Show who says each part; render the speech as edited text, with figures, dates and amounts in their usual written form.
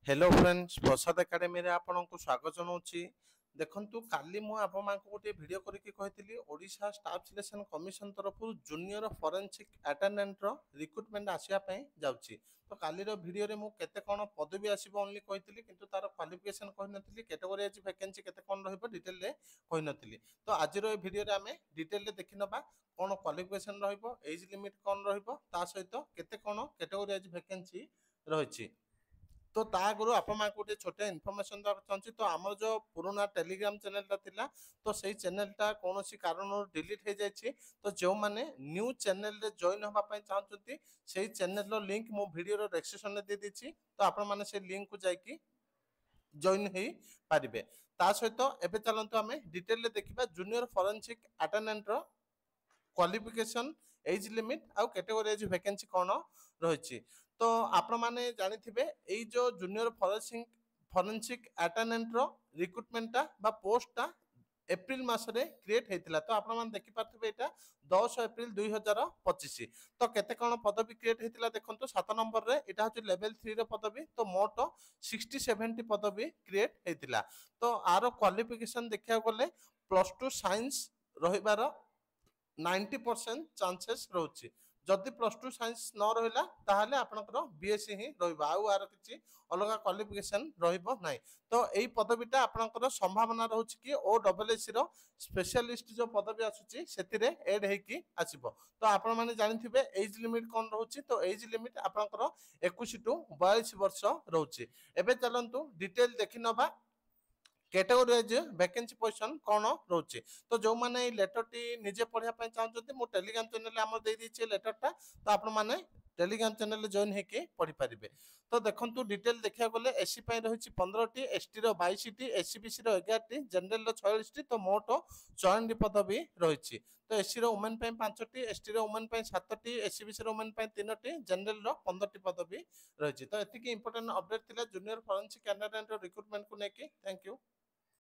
Speaker 1: Hello friends प्रसाद academy रे आपनको स्वागत जनाऊँगी। देखंतु काली मु आप गोटे वीडियो करके कही ओडिशा स्टाफ सिलेक्शन कमिशन तरफ जूनियर फॉरेंसिक अटेंडेंट रो रिक्रुटमेंट आसिया जाउची। तो काली रो वीडियो रे मु केते कोन पदवी आसीबो ओनली कहितली किंतु तार क्वालिफिकेशन कहि नथिली कैटेगरी आज वैकेंसी केते कोन रहइबो डिटेल रे कहि नथिली। तो आज रो वीडियो रे हमें डिटेल रे देखि नबा कोन क्वालिफिकेशन रहइबो एज लिमिट कोन रहइबो ता सहित केते कोन कैटेगरी आज वैकेंसी रहिछि। तो ता आगु आप गोटे छोटे इनफॉरमेशन देना चाहूँगी। तो आम जो पुराना टेलीग्राम चैनल थिला तो सही चैनलटा कौन कारण डिलीट हो जाए। तो जो मैंने न्यू चैनल रे जॉइन होगा चाहते से चैनल लिंक मो वीडियो डिस्क्रिप्शन दे देछि। तो आपण माने से लिंक को जाइए जॉइन हो पारे। ता सहित एबे चलंतु आमे डिटेल रे देखिबा जूनियर फॉरेंसिक अटेंडेंट रो क्वालिफिकेशन एज लिमिट आउ कैटेगरी एज वैकेंसी कौन रही। तो आपण माने जानी थिबे एई जो जूनियर फॉरेंसिक अटेंडेंट रो रिक्रुटमेंटटा बा पोस्टटा एप्रिल मासरे क्रिएट हेतिला। तो आपण माने देखि पारथिबे एटा 10 एप्रिल 2025। तो केते कोन पदवी क्रिएट हेतिला देखंतु 7 नंबर रे एटा होची लेवल 3 रो पदवी। तो मोट 60-70 पदवी क्रिएट हेतिला। तो आरो क्वालिफिकेशन देखिया गले +2 साइंस रहिबार 90% चांसेस रोचे। जदि +2 साइंस न रहिला ताहाले आपनकर बीएससी ही रहिबा आउ आर किछि अलगा क्वालिफिकेशन रहिबो नाही। तो एई पदवीटा आपनकर संभावना रहउछि कि ओडब्ल्यूएससी रो स्पेशलिस्ट जो पदवी आसुछि सेतिरे एड हेकी आसीबो। तो आपण माने जानिथिबे एज लिमिट कोन रहउछि। तो एज लिमिट आपनकर 21 टू 42 वर्ष रहउछि। एबे चलंतु डिटेल देखि नबा कैटेगरी वाइज वैकेंसी पोजीशन कौन रोचे। तो जो मैंने लेटर टी निजे पढ़ा चाहते मो टेलीग्राम चैनल आम दे दीजिए लेटरटा। तो आपण मैंने टेलीग्राम चैनल जॉइन होके पढ़ी पारे। तो देखंतु डिटेल देखा गले एससी रही 15 T, ST 22 T, SCBC 11 T, general 46 T. तो मोट 54 पदवी रही। तो SC women 5 T, ST women 7 T, SCBC women 3 T, general 15 T पदवी रही। तो एतिकी इंपोर्टेंट अपडेट थिला जूनियर फॉरेंसिक कैंडिडेट रिक्रुटमेंट को लेके। Thank you.